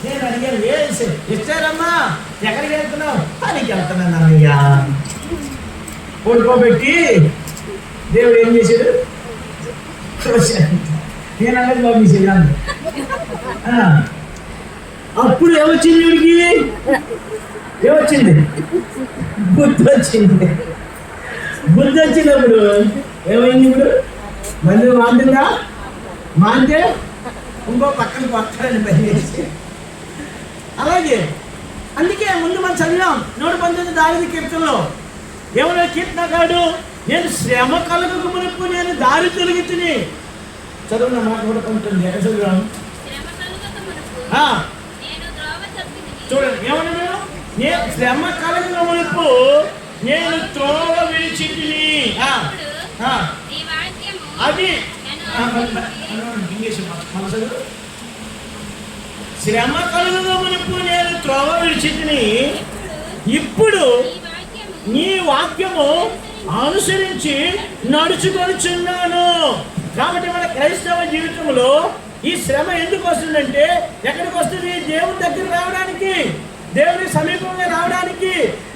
నేను అడిగాను, ఏ ఇస్తారమ్మా, ఎక్కడికి వెళ్తున్నావు? పనికి వెళ్తున్నాను అన్నయ్య. పడుకోబెట్టి దేవుడు ఏం చేశాడు? నేను అన్నది పంపించేది. అప్పుడు ఏమొచ్చింది వీడికి? ఏమొచ్చింది? బుద్ధి వచ్చింది. బుద్ధి వచ్చినప్పుడు ఏమైంది? ఇప్పుడు మళ్ళీ మాంటుందా? మాంటే ఇంకో పక్కన కొట్టాలని పనిచేసి అలాగే. అందుకే ముందు మనం చదివాం 119 దావీదు కీర్తనలో ఏమన్నా కీర్తనగాడు, నేను శ్రమ కలగక మునుపు నేను దారి తొలగితిని. చదువున్న మాట కూడా కొంటుంది. ఎక్కడ చదివాం? చూడండి ఏమన్నా, నేను శ్రమ కలగక మునుపు నేను త్రోవ విడిచితిని. అది శ్రమ కలుగుగా మునుపు నేను త్రోవ విడిచితిని, ఇప్పుడు నీ వాక్యము అనుసరించి నడుచుకొనిచున్నాను. కాబట్టి మన క్రైస్తవ జీవితంలో ఈ శ్రమ ఎందుకు వస్తుందంటే, ఎక్కడికి వస్తుంది? దేవుని దగ్గర రావడానికి, దేవుని సమీపంగా రావడానికి,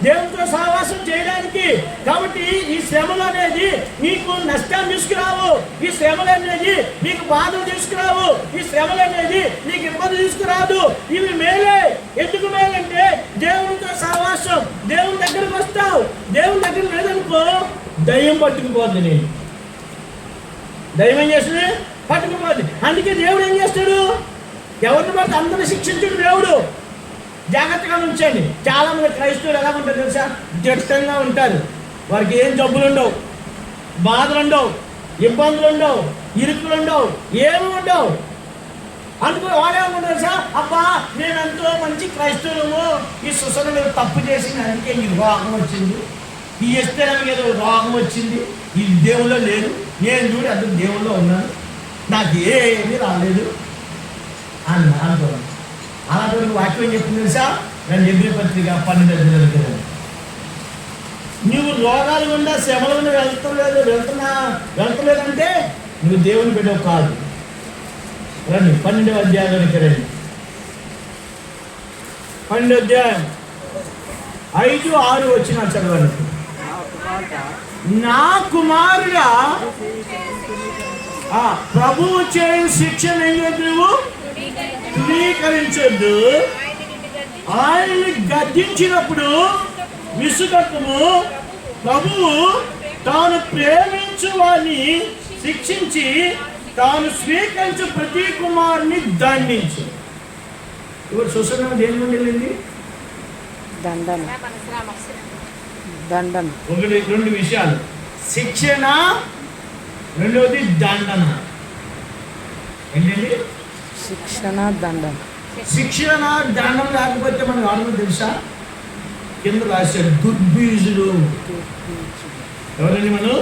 దేవునితో సహవాసం చేయడానికి. కాబట్టి ఈ శ్రమలు అనేది నీకు నష్టాన్ని తీసుకురావు, ఈ శ్రమలు అనేది నీకు బాధలు తీసుకురావు, ఈ శ్రమలు అనేది నీకు ఇబ్బంది తీసుకురాదు. ఇవి మేలే. ఎందుకు మేలంటే దేవునితో సహవాసం, దేవుని దగ్గరకు వస్తావు. దేవుని దగ్గర లేదనుకో దయ్యం పట్టుకుపోద్ది. నేను దయ్యం ఏం చేస్తుంది? పట్టుకుపోద్ది. అందుకే దేవుడు ఏం చేస్తాడు? ఎవరిని బట్టి అందరూ శిక్షించుడు దేవుడు. జాగ్రత్తగా ఉంచండి. చాలా మంది క్రైస్తవులు ఎలా ఉంటారు తెలుసా? దిట్టంగా ఉంటారు. వారికి ఏం జబ్బులు ఉండవు, బాధలు ఉండవు, ఇబ్బందులు ఉండవు, ఇరుకులు ఉండవు, ఏమి ఉండవు. అందుకు వాడేమనుకుంటారు తెలుసా? అబ్బా నేను ఎంతో మంచి క్రైస్తవులము, ఈ సుసన తప్పు చేసి అందుకే ఈ రోగం వచ్చింది, ఈ ఇష్టం ఏదో రోగం వచ్చింది, ఈ దేవుల్లో లేదు, నేను చూడు అందుకు దేవుల్లో ఉన్నాను, నాకు ఏమీ రాలేదు అని అనుకోవాలి. అలాంటి వాక్యం ఏం చెప్తుంది తెలుసా? నేను ఎబ్రీ పత్రిక 12 నువ్వు రోగాలు గుండా శ్రమలు గుండా వెళ్తలేదంటే నువ్వు దేవుని బిడ్డవు కాదు. రండి 12వ అధ్యాయానికి రండి. 12వ అధ్యాయం 5, 6 వచ్చిన చదవండి. నా కుమారుడా, ప్రభువు చేయు శిక్షణ నువ్వు ధృవీకరించొద్దు. ఆయన్ని గద్దించినప్పుడు విసుగకము. ప్రభువు తాను ప్రేమించు వారిని శిక్షించి తాను స్వీకరించు ప్రతి కుమారుని దండించు. ఇప్పుడు సుసన దేని నుండి వెళ్ళింది? దండం. దండం. 2 విషయాలు, శిక్షణ, రెండవది దండన. ఏంటండి? శిక్షణ, దండం. శిక్షణ దండం లేకపోతే మనకు ఆడమని తెలుసా? కింద రాశాడు దుర్బీజులు. ఎవరండి మనం?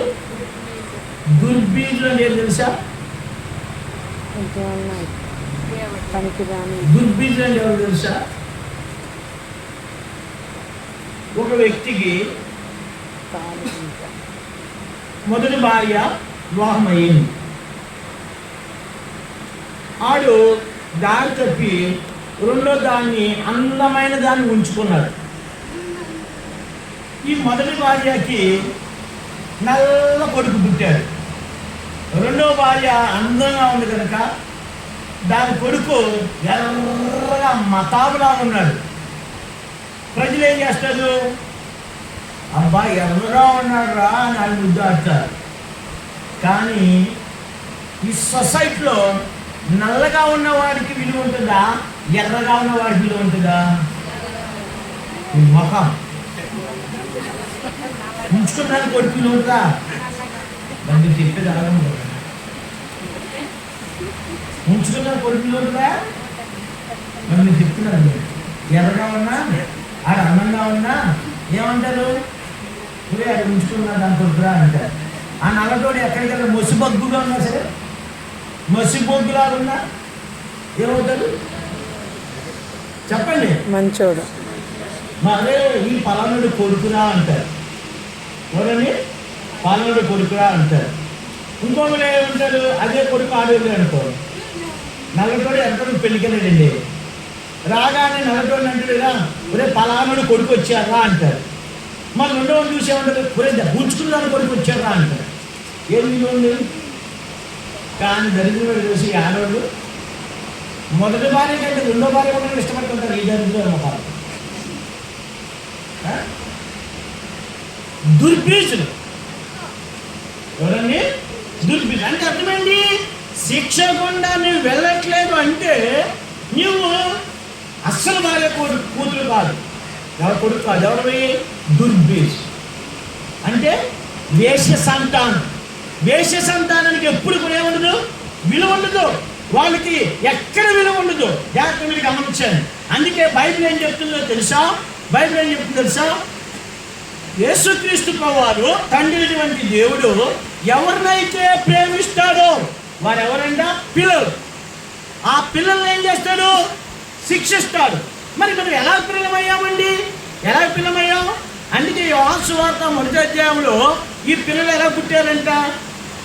దుర్బీజులు అనేది తెలుసా? దుర్బీజులు అంటే ఎవరు తెలుసా? ఒక వ్యక్తికి మొదటి భార్య వివాహం అయ్యింది. ఆడు దారి తప్పి రెండో దాన్ని, అందమైన దాన్ని ఉంచుకున్నాడు. ఈ మొదటి భార్యకి నల్ల కొడుకు పుట్టాడు. రెండో భార్య అందంగా ఉంది కనుక దాని కొడుకు ఎర్రగా మతాబులా ఉన్నాడు. ప్రజలు ఏం చేస్తారు? అబ్బా ఎర్రగా ఉన్నాడు రా అని వాళ్ళు ముద్దాడతారు. కానీ ఈ సొసైటీలో నల్లగా ఉన్నవాడికి విలువ ఉంటుందా? ఎర్రగా ఉన్నవాడికి విలువ ఉంటుందా? మొహం ఉంచుకున్నాను కొడుకు విలువ ఉంటుందా? దాన్ని చెప్పేది అలా ఉంటుంది. ఉంచుకున్నాను కొడుకు విలువ ఉంటుందా? నన్ను చెప్తున్నాను. ఎర్రగా ఉన్నా, ఆడ అందంగా ఉన్నా ఏమంటారు? ఇవే అది ఉంచుకున్నా దాని కొడుకురా అంటారు. ఆ నల్లతోడు ఎక్కడికి వెళ్ళి మొసిబొగ్గుగా ఉన్నా సరే, మొసిబొగ్గులాగా ఉన్నా ఏమవుతాడు? చెప్పండి. మంచోడు. మరే ఈ పలానుడు కొడుకురా అంటారు. ఎవరని? పలానుడు కొడుకురా అంటారు. ఇంకొకరు ఏమంటారు? అదే కొడుకు ఆడేది అనుకో. నల్లతోడు ఎక్కడ పెళ్ళికెళ్ళాడండి, రాగానే నలటోడు అంటాడురా, ఒరే పలానాడు కొడుకు వచ్చారా అంటారు. మరి రెండోడు చూసేమంటారు, ఒరే గుంచుకున్నాడు కొడుకు వచ్చారా అంటారు. ఏది ఉంది? కానీ దరిద్రుడు చూసి ఆడవాళ్ళు మొదటి భార్య కంటే రెండో భార్య కూడా ఇష్టపడుతుంటారు. ఈ దరిద్రుడు ఒక దుర్బీజులు. ఎవరండి? దుర్బీజులు అంటే అర్థమైంది, శిక్ష గుండా నువ్వు వెళ్ళట్లేదు అంటే నువ్వు అస్సలు భార్య కూతురు కాదు, ఎవరి కొడుకు కాదు. ఎవరి? దుర్బీజ్ అంటే వేశ్య సంతానం. వేశ్య సంతానానికి ఎప్పుడు కూడా ఏముండదు, విలువ ఉండదు. వాళ్ళకి ఎక్కడ విలువ ఉండదు. జాగ్రత్త మీరు గమనించాను. అందుకే బైబిల్ ఏం చెప్తుందో తెలుసా? బైబిల్ ఏం చెప్తుందో తెలుసా? యేసుక్రీస్తు ప్రభువారు తండ్రి వంటి దేవుడు ఎవరినైతే ప్రేమిస్తాడో వారు ఎవరంట? పిల్లలు. ఆ పిల్లల్ని ఏం చేస్తాడు? శిక్షిస్తాడు. మరి మనం ఎలా పిల్లలమయ్యామండి? ఎలా పిల్లమయ్యాము? అందుకే యోహాను సువార్త 1వ అధ్యాయంలో ఈ పిల్లలు ఎలా పుట్టారంట?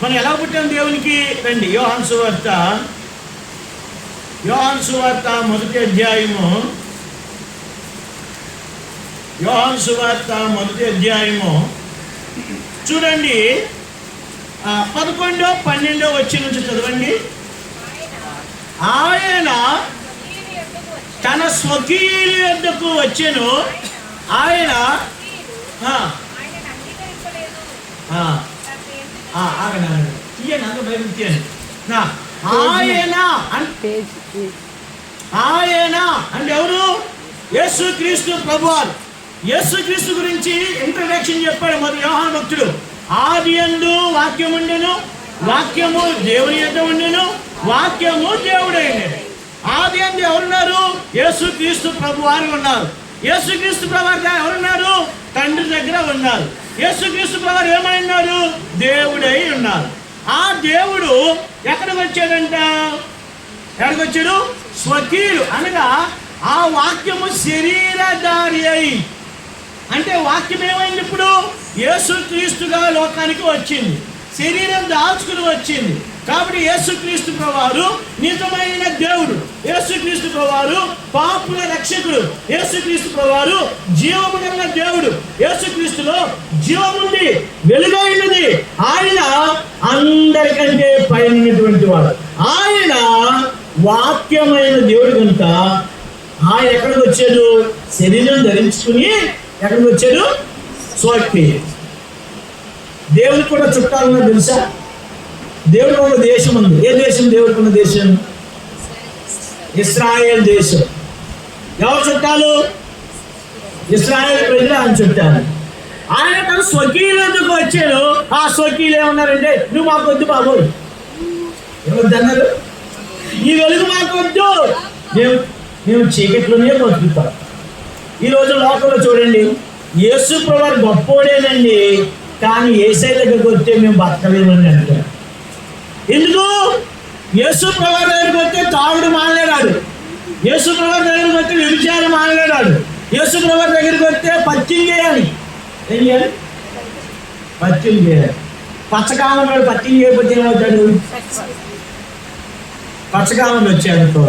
మనం ఎలా పుట్టాం దేవునికి? రండి, యోహాను సువార్త 1వ అధ్యాయము, యోహాను సువార్త 1వ అధ్యాయము చూడండి, 11, 12 వచ్చి నుంచి చదవండి. ఆయన తన స్వకీయుల యొద్దకు వచ్చెను. ఆయన ఆయన అంటే ఎవరు? యేసుక్రీస్తు ప్రభువారు. యేసుక్రీస్తు గురించి ఇంట్రడక్షన్ చెప్పాడు మరి యోహాను భక్తుడు. ఆదియందు వాక్యం ఉండెను, వాక్యము దేవుని యొద్ద ఉండెను, వాక్యము దేవుడైనది. ఆది అందు ఎవరున్నారు? యేసుక్రీస్తు ప్రభువారు ఉన్నారు. యేసుక్రీస్తు ప్రభువారు ఎవరున్నారు? తండ్రి దగ్గర ఉన్నారు. యేసుక్రీస్తు ప్రభువారు ఏమైనారు? దేవుడై ఉన్నారు. ఆ దేవుడు ఎక్కడికి వచ్చాడంట? ఎక్కడికి వచ్చాడు? స్వకీయులు అనగా ఆ వాక్యము శరీరధారి అయి, అంటే వాక్యం ఏమైంది? ఇప్పుడు యేసుక్రీస్తుగా లోకానికి వచ్చింది, శరీరం దాల్చుకుని వచ్చింది. కాబట్టి యేసుక్రీస్తు ప్రభువారు నిజమైన దేవుడు. యేసుక్రీస్తు ప్రభువారు పాపుల రక్షకుడు. యేసుక్రీస్తు ప్రభువారు జీవము గల దేవుడు. యేసుక్రీస్తులో జీవముంది, వెలుగైనది. ఆయన అందరికంటే పైనటువంటి వాడు. ఆయన వాక్యమైన దేవుడు కనుక ఆయన ఎక్కడికి వచ్చాడు? శరీరం ధరించుకుని ఎక్కడికి వచ్చాడు? స్వకీయ. దేవుడికి కూడా చుట్టాలన్నా తెలుసా? దేవుడికి ఉన్న దేశం ఉంది. ఏ దేశం దేవుడికి ఉన్న దేశం? ఇశ్రాయేల్ దేశం. ఎవరు చుట్టాలు? ఇశ్రాయేల్ ప్రజలు ఆయన చుట్టాలు. ఆయన తన స్వకీయులకు వచ్చాడు. ఆ స్వకీయులు ఏమన్నారంటే, నువ్వు మాకు వద్దు బాబు. ఏమొద్దు అన్నారు? ఈ వెలుగు మాకు వద్దు, మేము చీకట్లోనే బతుకుతాం. ఈరోజు లోకంలో చూడండి, యేసు ప్రభువారు గొప్పోడేనండి, కానీ యేసయ్య దగ్గరికి వస్తే మేము బతకలేమని అంటారు. ఎందుకు? యేసు ప్రభువారి దగ్గరికి వస్తే తాగుడు మానలేడాడు, యేసు ప్రభువారి దగ్గరికి వస్తే వ్యభిచారం మానలేడాడు, యేసు ప్రభువారి దగ్గరికి వస్తే పత్యం చేయాలి. ఏం చేయాలి? పత్యం చేయాలి. పచ్చకాలం పత్యం చేయకపోతే ఏమవుతాడు? పచ్చకాలం వచ్చాడుతో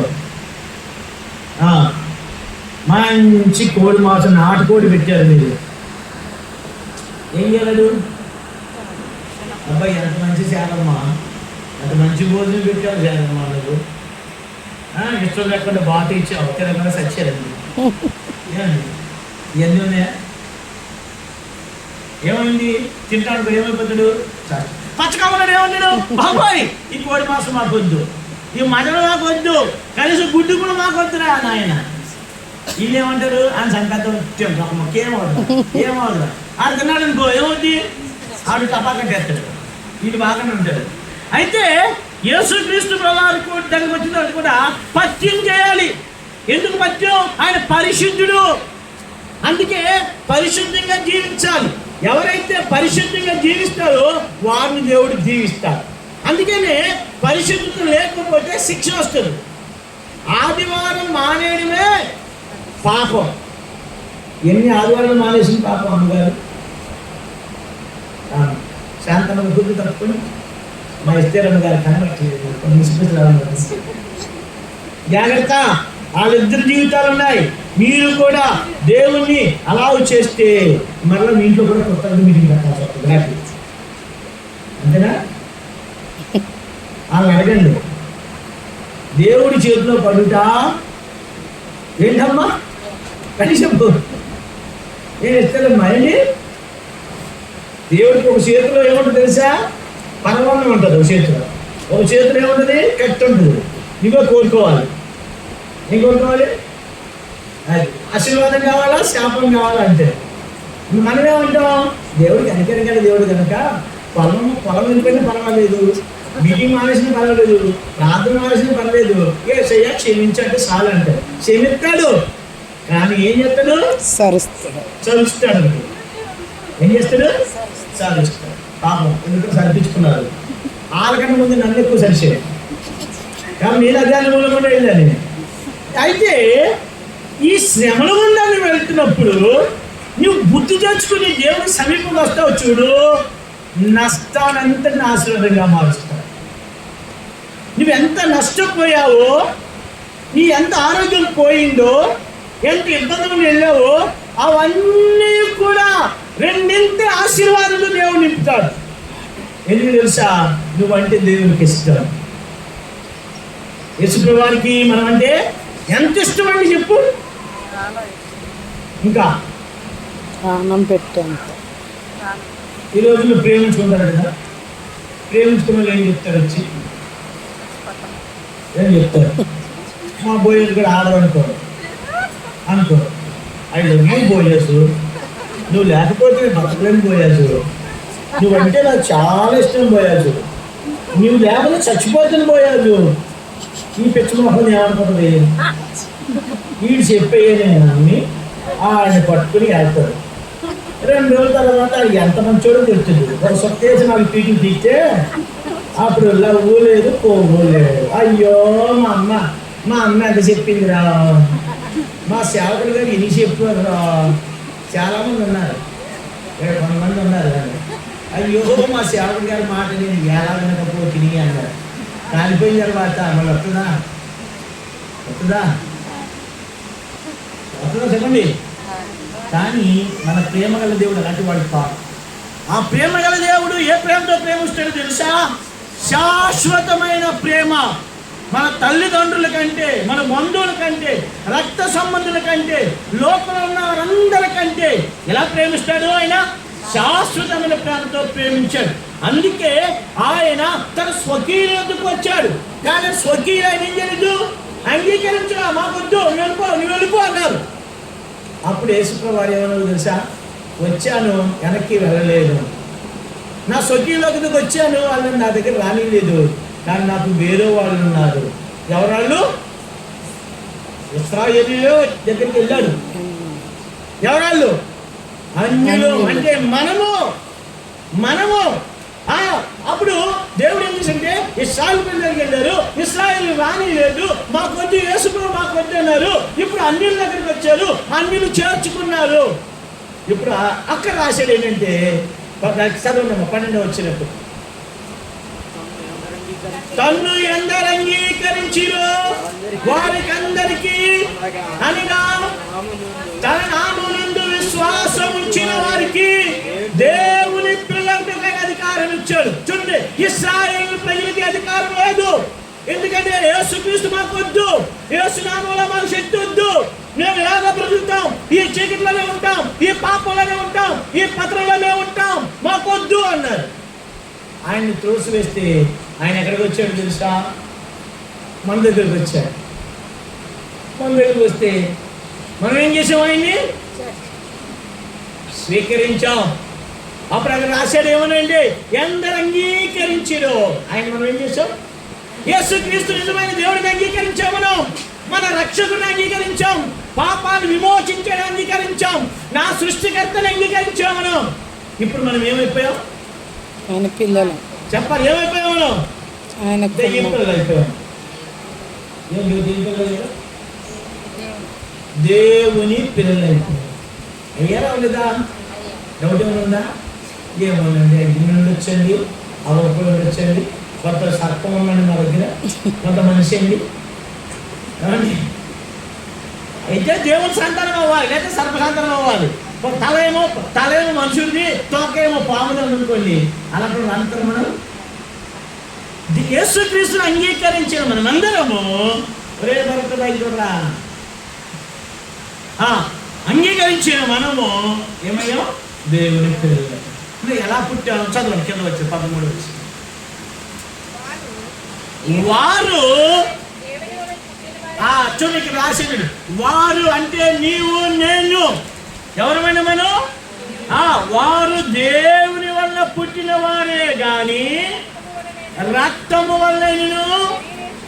మంచి కోడి మాంసం, నాటుకోడి పెట్టారు. మీరు ఏం చేయలేడు? అబ్బాయి ఎంత మంచి శాలమ్మా, ఎంత మంచి భోజనం పెట్టావు శాలమ్మా. నువ్వు ఇష్టం లేకుండా బాట ఇచ్చావు, తినకుండా సచ్చారండి. ఇవన్నీ ఉన్నాయా? ఏమైంది? తింటాడు ఏమైపోతాడు? పచ్చకామన్నాడు ఏమన్నాడు? బాబాయ్ ఈ కోడి మాంసం మాకు వద్దు, ఈ మటన్ మాకు వద్దు, కనీసం గుడ్డు కూడా మాకు వద్దురా నాయన. వీళ్ళేమంటారు? ఆయన సంకల్పం ఏమవుతుంది? ఆడు తిన్నాడు అనుకో ఏమవుద్ది? ఆడు తపాకట్టేస్తాడు, వీడు బాగానే ఉంటాడు. అయితే యేసుక్రీస్తు ప్రభువారి దగ్గరికి వచ్చిన తర్వాత కూడా పత్యం చేయాలి. ఎందుకు పత్యం? ఆయన పరిశుద్ధుడు. అందుకే పరిశుద్ధంగా జీవించాలి. ఎవరైతే పరిశుద్ధంగా జీవిస్తారో వారిని దేవుడు జీవిస్తాడు. అందుకనే పరిశుద్ధత లేకపోతే శిక్ష వస్తుంది. ఆదివారం మానేయడమే పాపం. ఎన్ని ఆదివారాలు మానేసిన పాపం అమ్మగారు? శాంతమ్మ గుర్తు తప్పుకొని మా ఇస్తేరమ్మ గారు కనబట్టి జాగ్రత్త. వాళ్ళిద్దరి జీవితాలు ఉన్నాయి. మీరు కూడా దేవుణ్ణి అలా చేస్తే మరలా మీ ఇంట్లో కూడా కొత్తగా మీటింగ్ పెట్టాల్సి వస్తుంది. నాకు అంతేనా? వాళ్ళని అడగండి, దేవుడి చేతిలో పడుట ఏంటమ్మా కనీసం నేను ఇస్తానమ్మా ఏంటి? దేవుడికి ఒక చేతిలో ఏముంటుంది తెలుసా? పరమాన్నం ఉంటుంది ఒక చేతిలో ఏముంటుంది? కత్తి ఉంటుంది. ఇవో కోరుకోవాలి. ఏం కోరుకోవాలి? అది ఆశీర్వాదం కావాలా, శాపం కావాలా అంటే మనమేమంటాం? దేవుడికి అనుకరణ దేవుడు కనుక పొలం వెళ్ళిపోయినా పర్వాలేదు, బియ్యం మానేసిన పర్వాలేదు, ప్రార్థన మానేసిన పర్వాలేదు, యేసయ్య క్షమించంటే చాలు అంటే క్షమిస్తాడు. కానీ ఏం చేస్తాడు? చరుస్తాడు. ఏం చేస్తాడు? చరుస్తాడు. పాపం ఎందుకు సరిపించుకున్నారు. వాళ్ళకన్నా ముందు నన్ను ఎక్కువ సరిచేది కానీ నేను అధ్యాయం కూడా వెళ్ళాను. అయితే ఈ శ్రమల గుండా నువ్వు వెళ్తున్నప్పుడు నువ్వు బుద్ధి తెచ్చుకుని దేవుని సమీపంలో వస్తావు చూడు, నష్టానంతటిని ఆశీర్వాదంగా మారుస్తావు. నువ్వెంత నష్టపోయావో, నీ ఎంత ఆరోగ్యం పోయిందో, ఎంత ఇబ్బందులు వెళ్ళావో అవన్నీ కూడా రెండింటి ఆశీర్వాదాలు దేవుడు నింపుతాడు. ఎందుకు తెలుసా? నువ్వంటే దేవునికి ఇష్టం. యేసుప్రభువు వారికి మనం అంటే ఎంత ఇష్టం అండి చెప్పు. ఇంకా ప్రాణం పెట్టాను. ఈ రోజుల్లో ప్రేమించుకుంటారు కదా, ప్రేమించుకున్న వాళ్ళు ఏం చెప్తారు? వచ్చి ఏం చెప్తారు? మా బోయేది కూడా ఆడరు అనుకో అయ్యో నువ్వు బోయేసు, నువ్వు లేకపోతే బతకలేని బోయేసు, నువ్వంటే నాకు చాలా ఇష్టం బోయేసు, నువ్వు లేకపోతే చచ్చిపోతాను బోయేసు. ఈ పిచ్చి మొహం ఏమనుకుంటుంది? వీడు చెప్పేయని అన్ని ఆయన పట్టుకుని వెళ్తాడు. 2 రోజుల తర్వాత ఎంత మంచోడో తెలుస్తుంది. ఒక సొక్కేసి నాకు పీకింగ్ తీస్తే అప్పుడు లవ్వు లేదు, పోవు లేదు. అయ్యో మా అమ్మ ఎంత చెప్పిందిరా, మా సేవకులు గారు ఎన్ని చెప్పారురా. చాలామంది ఉన్నారు, 20 మంది ఉన్నారు. అయ్యో మా సేవకుడు గారి మాట నేను ఎలా వినకపోతుంది అన్నారు. కాలిపోయిన తర్వాత మళ్ళీ వస్తుందా చెప్పండి. కానీ మన ప్రేమ గల దేవుడు అలాంటి వాడు కాదు. ఆ ప్రేమ గల దేవుడు ఏ ప్రేమతో ప్రేమిస్తాడో తెలుసా? శాశ్వతమైన ప్రేమ. మన తల్లిదండ్రుల కంటే, మన బంధువుల కంటే, రక్త సంబంధుల కంటే, లోకంలో ఉన్న వారందరికంటే ఎలా ప్రేమిస్తాడు? ఆయన శాశ్వతమైన ప్రేమతో ప్రేమించాడు. అందుకే ఆయన తన స్వకీయులకు వచ్చాడు. కానీ స్వకీయులు ఆయన ఏం చేయలేదు, అంగీకరించరా, మాకొద్దు, నువ్వు వెళ్ళిపో అన్నారు. అప్పుడు యేసుప్రభువు వారు ఏమన్నారు తెలుసా? వచ్చాను, వెనక్కి వెళ్ళలేదు. నా స్వకీయులకు వచ్చాను, వాళ్ళని నా దగ్గర రానిలేదు. కానీ నాకు వేరే వాళ్ళు ఉన్నారు. ఎవరాళ్ళు? ఇశ్రాయేలీయుల దగ్గరికి వెళ్ళాడు. ఎవరాళ్ళు? అన్యులు. అంటే మనము అప్పుడు దేవుడు ఏం చేసింటే ఇశ్రాయేలు దగ్గరికి వెళ్ళారు. ఇశ్రాయేలు రాని లేదు, మాకొద్దు, యేసుప్రభువు మాకొద్దు అన్నారు. ఇప్పుడు అన్యుల దగ్గరికి వచ్చారు, అన్యులు చేర్చుకున్నారు. ఇప్పుడు అక్కడ రాశాడు ఏంటంటే చదవండి 12 వచ్చినప్పుడు, తన్ను ఎందరు అంగీకరించిరో వారికందరికీ అనగా తన నామమునందు విశ్వాసం ఉంచిన వారికి దేవుని పిల్లలకు అధికారం ఇచ్చాడు. చూడండి, ఇశ్రాయేలు ప్రజలకి అధికారం లేదు. ఎందుకంటే యేసుక్రీస్తు మాకు వద్దు, యేసు నామములో మాకు శక్తి వద్దు, మేము ఎలాగ బ్రతుకుతాం, ఈ చీకట్లోనే ఉంటాం, ఈ పాపంలోనే ఉంటాం, ఈ పత్రంలోనే ఉంటాం, మాకు వద్దు అన్నారు. ఆయన్ని త్రోసివేస్తే ఆయన ఎక్కడికి వచ్చాడు తెలుసా? మన దగ్గరికి వచ్చాడు. మన దగ్గరికి వస్తే మనం ఏం చేసాం? ఆయన్ని స్వీకరించాం. అప్పుడు అక్కడ రాశాడు ఏమనండి, ఎందరు అంగీకరించిరో ఆయన మనం ఏం చేసాం? యేసుక్రీస్తు నిజమైన దేవుడిని అంగీకరించాం. మనం మన రక్షకుడిని అంగీకరించాం, పాపాన్ని విమోచించడం అంగీకరించాం, నా సృష్టికర్తని అంగీకరించాం. మనం ఇప్పుడు మనం ఏమైపోయాం? ఆయన పిల్లలు. చెప్పాలి, ఏమైపోయాం మనం? ఆయన పిల్లలు అయిపోయాం. దేవుని పిల్లలు అయిపోయాం. అయ్యారా ఉండదా? డౌట్ ఏమైనా ఉందా? ఏమోనండి, అగ్ని ఉండొచ్చండి, అవప్పుడు ఉండొచ్చండి, కొంత సర్పం ఉందండి మా దగ్గర, కొంత మనిషి అండి. అయితే దేవుని సంతానం అవ్వాలి, లేదా సర్ప సంతానం అవ్వాలి. తలేమో మనుషుడిది, తోకేమో పాముది అనుకోండి. అలాంటి అంటారు మనం. యేసుక్రీస్తుని అంగీకరించిన మనమందరము ఒరే దొరకదా అంగీకరించిన మనము ఏమయ్యో దేవుని పిల్లలు. ఎలా పుట్టాము చదవండి, కింద వచ్చి 13 వచ్చి. వారు చూడకి రాసేవాడు. వారు అంటే నీవు నేను ఎవరమైనా మనం వారు దేవుని వల్ల పుట్టిన వారే గాని రక్తము వల్లైనను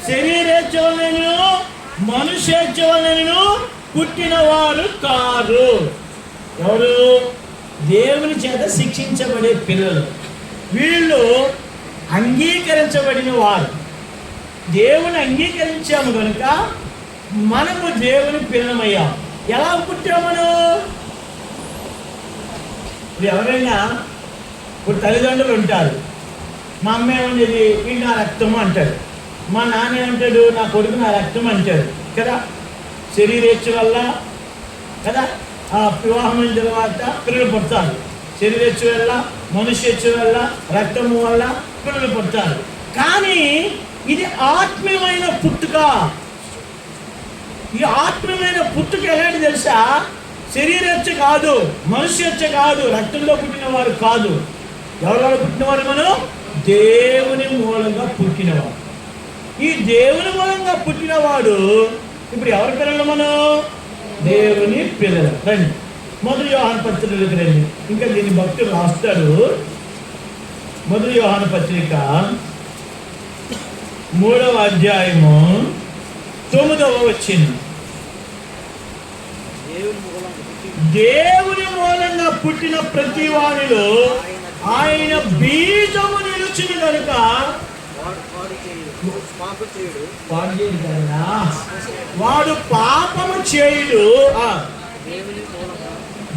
శరీరేచ్ఛ వల్లైనను మనుష్యేచ్ఛ వల్లైనను పుట్టిన వారు కారు. ఎవరు? దేవుని చేత శిక్షించబడే పిల్లలు. వీళ్ళు అంగీకరించబడిన వారు. దేవుని అంగీకరించాము కనుక మనము దేవుని పిల్లలమయ్యాం. ఎలా పుట్టాము మనం? ఇప్పుడు ఎవరైనా ఇప్పుడు తల్లిదండ్రులు ఉంటారు. మా అమ్మ ఏమనేది వీడు నా రక్తము అంటాడు, మా నాన్న ఏమంటాడు నా కొడుకు నా రక్తం అంటాడు కదా. శరీరేచ్ఛ వల్ల కదా వివాహం అయిన తర్వాత పిల్లలు పుడతారు. శరీరేచ్ఛ వల్ల మనుష్యేచ్ఛ వల్ల రక్తము వల్ల పిల్లలు పుడతారు. కానీ ఇది ఆత్మీయమైన పుట్టుక. ఈ ఆత్మీయమైన పుట్టుక ఎలాంటి తెలుసా? శరీరేచ్ఛ కాదు, మనుష్యేచ్ఛ కాదు, రక్తంలో పుట్టిన వారు కాదు. ఎవరిలో పుట్టినవారు? మనం దేవుని మూలంగా పుట్టినవాడు. ఈ దేవుని మూలంగా పుట్టినవాడు ఇప్పుడు ఎవరి పిల్లలు? మనం దేవుని పిల్లలు. రండి 1 యోహాను పత్రికలోకి రండి. ఇంకా దీని భక్తులు రాస్తాడు. 1 యోహాను పత్రిక 3వ అధ్యాయము 9వ వచనం. దేవుని మూలంగా పుట్టిన ప్రతి వానిలో ఆయన బీజము నిలుచును కనుక వాడు పాపము చేయుడు.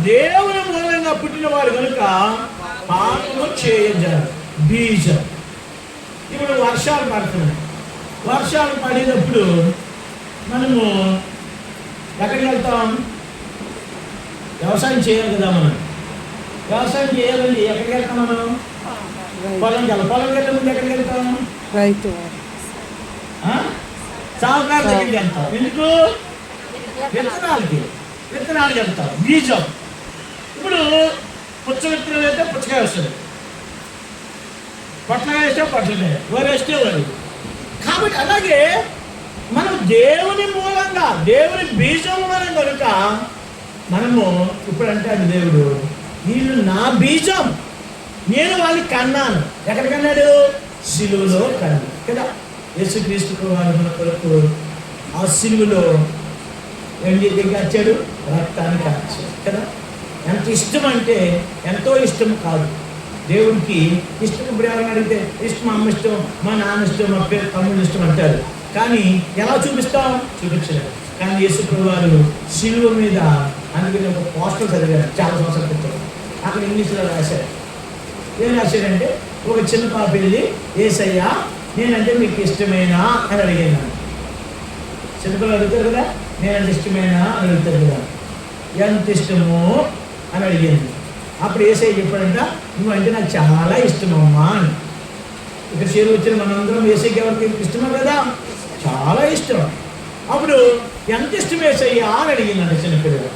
దేవుని మూలంగా పుట్టిన వాడు కనుక పాపము చేయజారు. బీజం. ఇప్పుడు వర్షాలు పడుతున్నాయి. వర్షాలు పడినప్పుడు మనము ఎక్కడికి వెళ్తాం? వ్యవసాయం చేయాలి కదా. మనం వ్యవసాయం చేయాలండి. ఎక్కడికి వెళ్తాం? మనం పొలంకి వెళ్ళాలి. పొలంకి వెళ్ళే ముందు ఎక్కడికి వెళ్తాం? రైతు సాగుకారు దగ్గరికి వెళ్తాం. ఎందుకు? విత్తనాలకి వెళ్తాం. బీజం. ఇప్పుడు పుచ్చ విత్తనం వేస్తే పుచ్చకాయ వస్తుంది, పొట్లకాయ వేస్తే పొట్లకాయ, వరి వేస్తే వరి. కాబట్టి అలాగే మనం దేవుని మూలంగా దేవుని బీజం మూలం కనుక మనము ఇప్పుడు అంటాడు దేవుడు, వీళ్ళు నా బీజం, నేను వాళ్ళకి కన్నాను. ఎక్కడికన్నాడు? సిలువలో కన్నాను కదా. యేసుక్రీస్తు వారు మన కొరకు ఆ సిలువలో ఏంటి దిగచ్చాడు? రక్తాన్ని కాచాడు కదా. ఎంత ఇష్టం అంటే ఎంతో ఇష్టం కాదు దేవుడికి. ఇష్టం ఇప్పుడు ఎవరైనా అడిగితే ఇష్టం, అమ్మ ఇష్టం, మా నాన్న ఇష్టం, మా తమ్ముడు ఇష్టం అంటారు. కానీ ఎలా చూపిస్తాం? చూపించలేదు. కానీ యేసుప్రభు వారు సిలువ మీద, అందుకని ఒక పోస్టర్ చదివారు చాలా సంవత్సరాల క్రితం. అక్కడ ఇంగ్లీష్లో రాశారు. ఏం రాశాడంటే, ఒక చిన్న పాప వెళ్ళి యేసయ్యా నేనంటే మీకు ఇష్టమేనా అని అడిగాను. చిన్నపిల్లలు అడుగుతారు కదా, నేనంటే ఇష్టమేనా అని అడుగుతారు కదా. ఎంత ఇష్టమో అని అడిగాను. అప్పుడు యేసయ్య చెప్పాడంట, నువ్వంటే నాకు చాలా ఇష్టమమ్మా అని. ఇక్కడ చేరు వచ్చిన మనందరం యేసయ్యకి ఎవరికి ఇష్టమో కదా, చాలా ఇష్టం. అప్పుడు ఎంత ఇష్టం యేసయ్యా అని అడిగిందంట చిన్నపిల్లలు.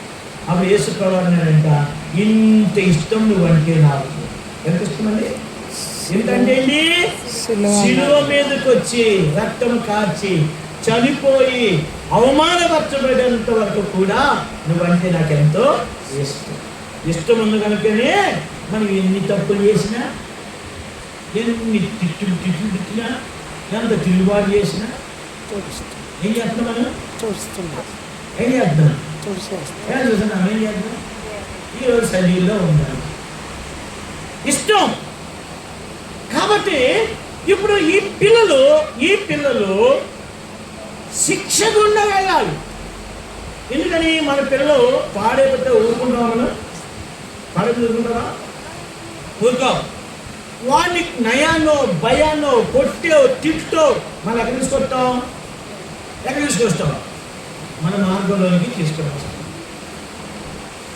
అప్పుడు యేసు ప్రభు అన్నాడంట, ఇంత ఇష్టం నువ్వంటే నాకు. ఎంత ఇష్టం అండి? ఏంటంటే అండి, శిలువ మీదకి వచ్చి రక్తం కార్చి చనిపోయి అవమానపరచబడేంత వరకు కూడా నువ్వంటే నాకెంతో ఇష్టం. ఇష్టం ఉంది కనుకనే మనం ఎన్ని తప్పులు చేసినా, ఎన్ని తిట్టినా, ఎంత తిరుగుబాటు చేసినా ఏం చేస్తున్నాం? మనం ఏం చేస్తున్నాం? చూస్తున్నాం. ఏం చేస్తున్నాం? ఈరోజు శరీరంలో ఉండాలి ఇష్టం. కాబట్టి ఇప్పుడు ఈ పిల్లలు శిక్ష గుండా వెళ్ళాలి. ఎందుకని? మన పిల్లలు పాడైపోతే ఊరుకుంటాం. మనం ఊరుకుంటారా? ఊరుకో. వాడిని నయాన్నో భయాన్నో కొట్టో తిట్టో మనం ఎక్కడ తీసుకొస్తాం? మన మార్గంలోనికి తీసుకురావచ్చు.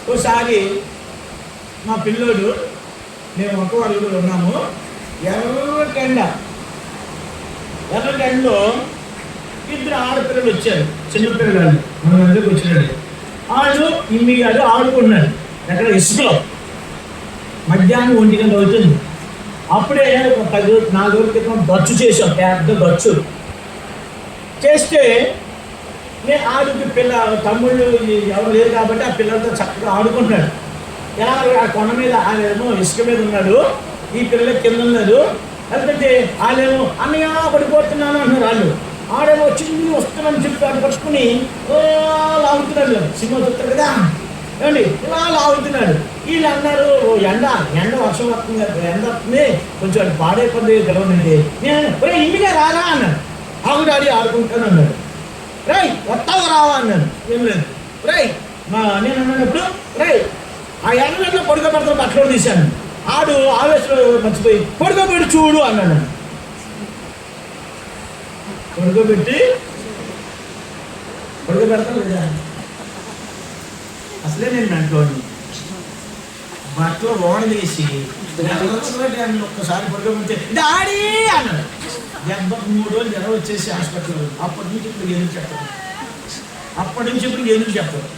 ఒకసారి మా పిల్లోడు, మేము ఒక వాళ్ళు ఉన్నాము, ఎర్రటెండలో ఇద్దరు ఆడపిల్లలు వచ్చారు, చిన్నపిల్లలు మన దగ్గరకు వచ్చినాడు. వాళ్ళు ఇమ్మిగాడు ఆడుకున్నాడు ఎక్కడ ఇసుకలో. మధ్యాహ్నం 1 గంట అవుతుంది. అప్పుడే ఒక 4 రోజుల క్రితం గచ్చు చేసాం, పెద్ద గచ్చు చేస్తే నేను ఆడుకు తమ్ముళ్ళు ఎవరు లేరు కాబట్టి ఆ పిల్లలతో చక్కగా ఆడుకుంటున్నాడు. ఎలా ఆ కొండ మీద ఆయనేమో ఇసుక మీద ఉన్నాడు, ఈ పిల్లలకి కింద ఉన్నారు. ఎందుకంటే వాళ్ళేమో అన్నయ్య పడిపోతున్నాను అన్నారు. వాళ్ళు ఆడేమో చిన్ని వస్తున్నాను చెప్పి అటు పట్టుకుని లాగుతున్నాడు. సినిమా చూస్తారు కదా ఏమండి, ఇలా లాగుతున్నాడు. వీళ్ళు అన్నారు ఎండ వర్షం వస్తుంది, ఎండ వస్తుంది, కొంచెం అది పాడైపోతుంది గెలవనండి. నేను ఇంటిగా రారా అన్నాడు. ఆవిడాడి ఆడుకుంటాను అన్నాడు. రై వస్తావు రావా అన్నాను. ఏం లేదు రై నేను అన్నప్పుడు రై ఆ ఎండలో పడుకోబెడతా బట్టలో తీశాను. ఆడు ఆవేశంలో మర్చిపోయి పడుకోబెట్టి చూడు అన్నాడు. పడుకోబెడతాను లేదా అసలే నేను దాంట్లో బట్టలో ఓడ తీసి ఒక్కసారి పడుకోబెడితే డాడీ అన్నాడు. 3 రోజులు జ్వరం వచ్చేసి హాస్పిటల్లో. అప్పటి నుంచి ఇప్పుడు ఎందుకు చెప్పరు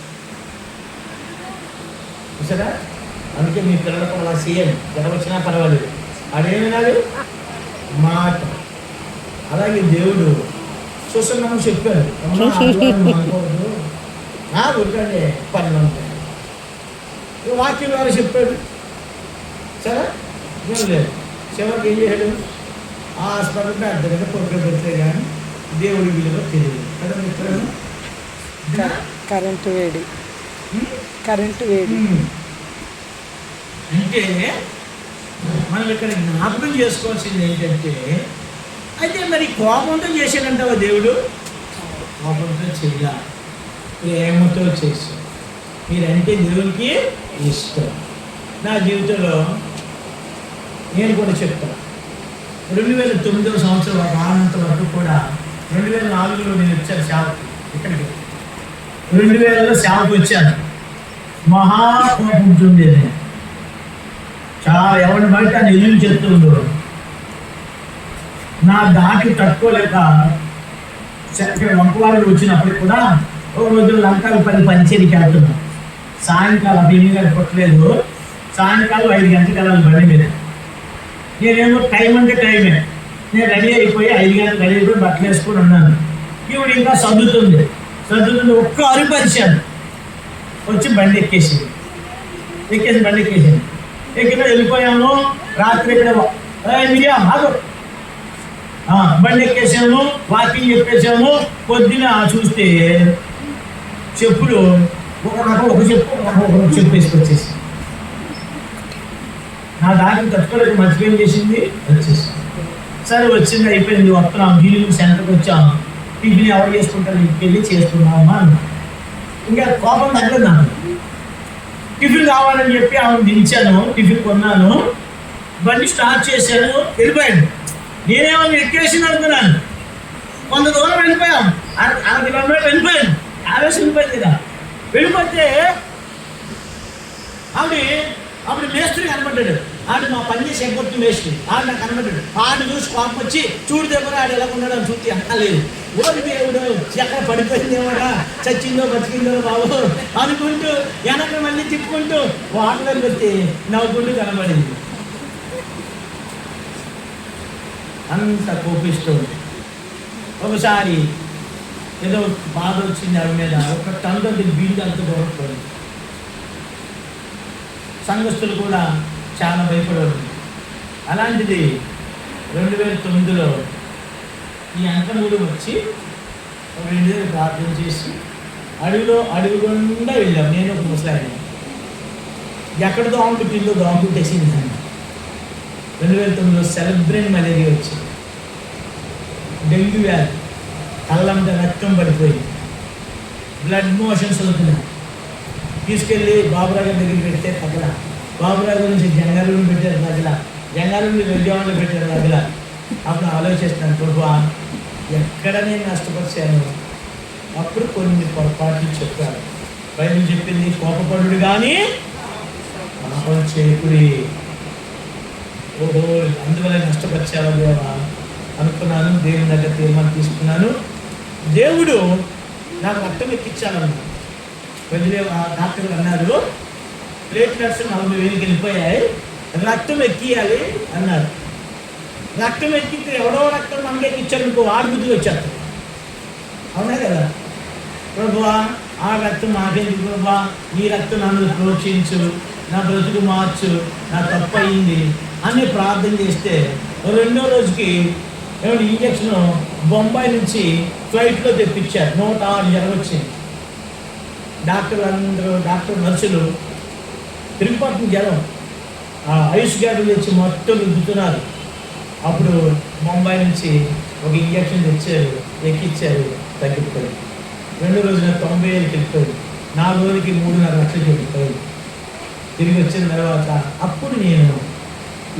సరే. అందుకే మీ పిల్లలకు అలా చేయండి, జ్వరం వచ్చినా పర్వాలేదు. అదేమినాడు మాట. అలాగే దేవుడు చూస్తున్నాము చెప్పారు, ఉరకండి పనులు ఉంటాయి. వాక్యం ద్వారా చెప్పాడు సరే. ఏం లేదు, చివరికి ఏం చేశాడు? ఆ హాస్పిటల్కి అర్థంగా పడుకోబెడితే కానీ దేవుడి విలువ తెలియదు కదా మిత్రులు. కరెంటు వేడి అంటే మనం ఇక్కడ జ్ఞాపకం చేసుకోవాల్సింది ఏంటంటే, అయితే మరి కోపంతో చేశాడంటావా దేవుడు? కోపంతో చెయ్యాలి, ప్రేమతో చేశాడు. మీరంటే దేవుడికి ఇష్టం. నా జీవితంలో నేను కూడా చెప్తాను. 2009వ సంవత్సరం రానంత వరకు కూడా 2004లో నేను వచ్చాను సేవకి. ఇక్కడికి 2000లో సేవకు వచ్చాను. మహాకోపం ఉంటుంది. చాలా ఎవరి బయట నిలువ చెప్తుండ్రు. నా దాటి తట్టుకోలేక వంకవాళ్ళు వచ్చినప్పుడు కూడా ఒక రోజు లంకాలు 10 పంచేరికి వెళ్తున్నాను. సాయంకాలం 8 గంటలకు కొట్టలేదు, సాయంకాలం 5 గంటలకు వెళ్ళాలి బండి మీద. నేనేమో టైం అంటే టైమే. నేను రెడీ అయిపోయి 5 గంటలకు రెడీ అయిపోయి బట్టలు వేసుకొని ఉన్నాను. ఇప్పుడు ఇంకా సర్దుతుంది. ఒక్క అరిపరిచాను. వచ్చి బండి ఎక్కేసి ఎక్కిన వెళ్ళిపోయాము. రాత్రి ఇక్కడ బండి ఎక్కేసాము, వాకింగ్ చెప్పేసాము. పొద్దున చూస్తే చెప్పులు ఒక చెప్పు వేసుకొచ్చేసి నా దానికి తట్టుకోలేక మర్చిపోయి చేసింది వచ్చేసి. సరే వచ్చింది, అయిపోయింది, వస్తున్నాం. ఢిల్లీ సెంటర్కి వచ్చాము. టిఫిన్ ఎవరు చేసుకుంటారు, ఇంటికి వెళ్ళి చేసుకున్నామా అన్న. ఇంకా కోపం తగ్గదు నాకు. టిఫిన్ కావాలని చెప్పి ఆమెను దించాను, టిఫిన్ కొన్నాను, బండి స్టార్ట్ చేశాను, వెళ్ళిపోయాను. నేనేమో ఎక్కేసింది అనుకున్నాను. కొంత దూరం వెళ్ళిపోయాం, 1 కిలోమీటర్ వెళ్ళిపోయాను. ఆవేశం వెళ్ళిపోయింది కదా. వెళ్ళిపోతే అప్పుడు మేస్త్రి కనబడ్డాడు. ఆడు మా పని చేసి ఎగ్గొట్టు మేస్త్రి. ఆడు నాకు కనబడ్డాడు. ఆడు చూసి కోపం వచ్చి చూడు దగ్గర ఆడు ఎలా ఉన్నాడు అని చూస్తే అక్కలేదు. ఓడి దేవుడు ఎక్కడ పడిపోయిందేమోరా, చచ్చిందో బతికిందో బాబు అనుకుంటూ వెనక మళ్ళీ తిప్పుకుంటూ వాటర్లోకి వచ్చి నవ్వుకుంటూ కనబడింది. అంత కోపిస్తుంది. ఒకసారి ఏదో బాధ వచ్చింది ఆవిడ మీద. ఒక టన్ను బీడు అంత దూరపోయింది. సంఘస్థులు కూడా చాలా భయపడేవారు. అలాంటిది 2009లో ఈ అంకనుడు వచ్చి ఒక 2 రోజులు ప్రార్థన చేసి అడుగు గుండా వెళ్ళాం. నేను ఒక ముసలాయన ఎక్కడ దోమకుట్టిందో దోమకుట్టేసింది. 2009లో సెలబ్రేట్ మలేరియా వచ్చింది. డెంగ్యూ వ్యాధి, కళ్ళంతా రక్తం పడిపోయింది, బ్లడ్ మోషన్స్ అవుతున్నాయి. తీసుకెళ్ళి బాబురావు గారి దగ్గరికి పెడితే తగ్గల. బాబురావు నుంచి జంగాలను పెట్టారు తగ్గల. జంగాలను విజయవాడలో పెట్టారు తగ్గల. అప్పుడు ఆలోచిస్తాను, ప్రభువా ఎక్కడ నేను నష్టపరిచాను, అప్పుడు కొన్ని పొరపాట్లు చెప్పారు. బైబిల్ చెప్పింది కోపపడుడు కానీ పాపం చేయకుడి. ఓహో, అందువల్ల నష్టపరిచావా దేవా అనుకున్నాను. దేవుని దగ్గర తీర్మానం తీసుకున్నాను. దేవుడు నాకు రక్తం ఎక్కించాలన్నాడు. డాక్టర్ అన్నారు ప్లేట్లెట్స్ 40,000 వెళ్ళిపోయాయి, రక్తం ఎక్కియాలి అన్నారు. రక్తం ఎక్కితే ఎవడో రక్తం మనకి ఎక్కించాడు ఇంకో వాడి బుద్ధికి వచ్చేస్తాడు. అవునా కదా? ప్రభువా, ఆ రక్తం నాకెందుకు ప్రభువా, ఈ రక్తం నన్ను ప్రోక్షించు, నా బ్రతుకు మార్చు, నా తప్పు అయింది అని ప్రార్థన చేస్తే రెండో రోజుకి ఏమిటి ఇంజక్షన్ బొంబాయి నుంచి ఫ్లైట్లో తెప్పించారు. 106 జ్వరం వచ్చింది. డాక్టర్ నర్సులు తిరిగిపోతుంది జ్వరం, ఐస్ గార్డు తెచ్చి మొత్తం రుద్దుతున్నారు. అప్పుడు బొంబాయి నుంచి ఒక ఇంజక్షన్ తెచ్చారు, ఎక్కిచ్చారు, తగ్గిపోయింది. రెండో రోజున 90,000 వెళ్ళిపోయింది. 4 రోజులకి 3.5 లక్షలు వెళ్ళిపోయింది. తిరిగి వచ్చిన తర్వాత అప్పుడు నేను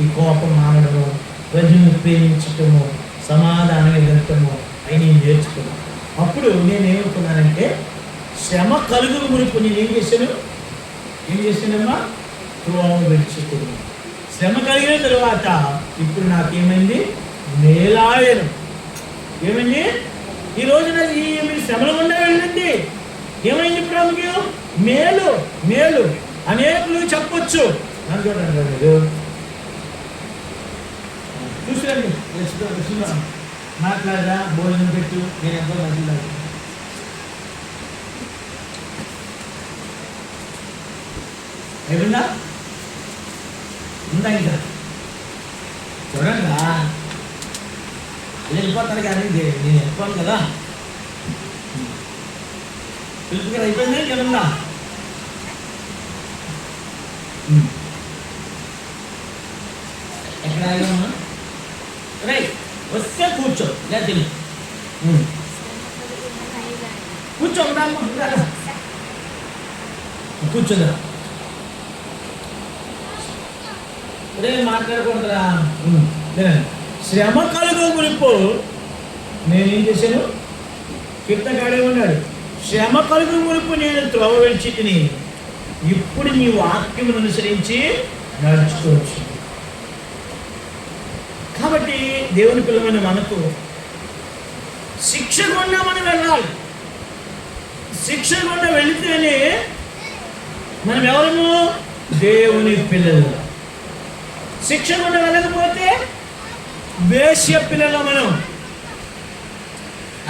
ఈ కోపం మానడము, ప్రజలను ప్రేమించటము, సమాధానం ఎదుర్కొనము అవి నేను నేర్చుకున్నాను. అప్పుడు నేనేమనుకున్నానంటే శ్రమ కలుగు మునుపు నేను ఏం చేశానమ్మా త్రోవ విడిచిపోయాను. శ్రమ కలిగిన తర్వాత ఇప్పుడు నాకేమైంది? మేలాయను. ఏమైంది? ఈ రోజున ఈ శ్రమల గుండా వెళ్ళింది. ఏమైంది ఇప్పుడు ఆమెకు? మేలు మేలు అనేకులు చెప్పొచ్చు. నన్ను చూడండి మీరు చూసిరండి, మాట్లాడరా, భోజనం పెట్టు, నేను ఎంతో మంచిగా ఏమన్నా ఉందా? ఇంకా చూడండి రా, వెళ్ళిపోతాను కానీ నేను వెళ్ళిపోను కదా. పిలుపు గారు అయిపోయింది ఏమన్నా? ఎక్కడ ఆగామా? రైట్, వస్తే కూర్చో, లేదా కూర్చో, కూర్చోదా రే, మాట్లాడుకుంటారా? శ్రమ కలుగు మునుపు నేనేం చేశాను? కీర్తనకాడే ఉన్నాడు, శ్రమ కలుగు మునుపు నేను త్రోవ విడిచితిని, ఇప్పుడు నీ వాక్యమును అనుసరించి నడుచుకోవచ్చు. కాబట్టి దేవుని పిల్లమైన మనకు శిక్ష గుండా మనం వెళ్ళాలి. శిక్ష గుండా వెళితేనే మనం ఎవరము? దేవుని పిల్లలు. శిక్ష గుండా వెళ్ళకపోతే వేశ్య పిల్లలు మనం.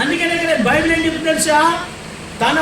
అందుకనే బైబిల్ ఏం చెప్తుంది తెలుసా? తన